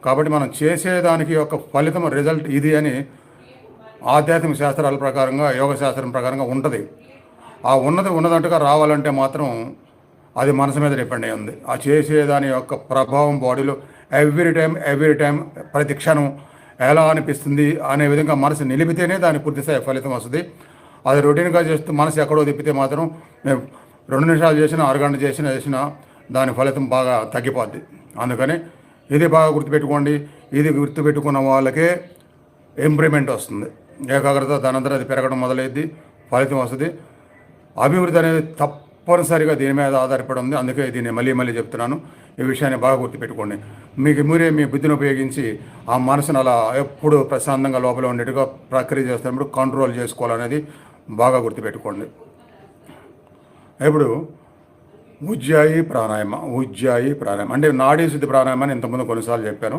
కాబట్టి మనం చేసేదానికి యొక్క ఫలితం రిజల్ట్ ఇది అని ఆధ్యాత్మిక శాస్త్రాల ప్రకారంగా యోగ శాస్త్రం ప్రకారంగా ఉంటుంది. ఆ ఉన్నదంటుగా రావాలంటే మాత్రం అది మనసు మీద డిపెండ్ అయి ఉంది. ఆ చేసేదాని యొక్క ప్రభావం బాడీలో ఎవ్రీ టైం ప్రతి క్షణం ఎలా అనిపిస్తుంది అనే విధంగా మనసు నిలిపితేనే దాని పూర్తిస్థాయి ఫలితం వస్తుంది. అది రొటీన్గా చేస్తూ మనసు ఎక్కడో తిప్పితే మాత్రం మేము 2 నిమిషాలు చేసినా అరగంట చేసినా దాని ఫలితం బాగా తగ్గిపోద్ది. అందుకని ఇది బాగా గుర్తుపెట్టుకోండి. ఇది గుర్తుపెట్టుకున్న వాళ్ళకే ఇంప్రూవ్మెంట్ వస్తుంది. ఏకాగ్రత దానంతరం అది పెరగడం మొదలైద్ది, ఫలితం వస్తుంది. అభివృద్ధి అనేది తప్పనిసరిగా దీని మీద ఆధారపడి ఉంది. అందుకే దీన్ని మళ్ళీ చెప్తున్నాను. ఈ విషయాన్ని బాగా గుర్తుపెట్టుకోండి. మీరే మీ బుద్ధిని ఉపయోగించి ఆ మనసును అలా ఎప్పుడు ప్రశాంతంగా లోపల ఉండేట్టుగా ప్రక్రియ చేస్తున్నప్పుడు కంట్రోల్ చేసుకోవాలనేది బాగా గుర్తుపెట్టుకోండి. ఇప్పుడు ఉజ్జాయి ప్రాణాయామ అంటే నాడీ శుద్ధి ప్రాణాయామని ఇంతకుముందు కొన్నిసార్లు చెప్పాను.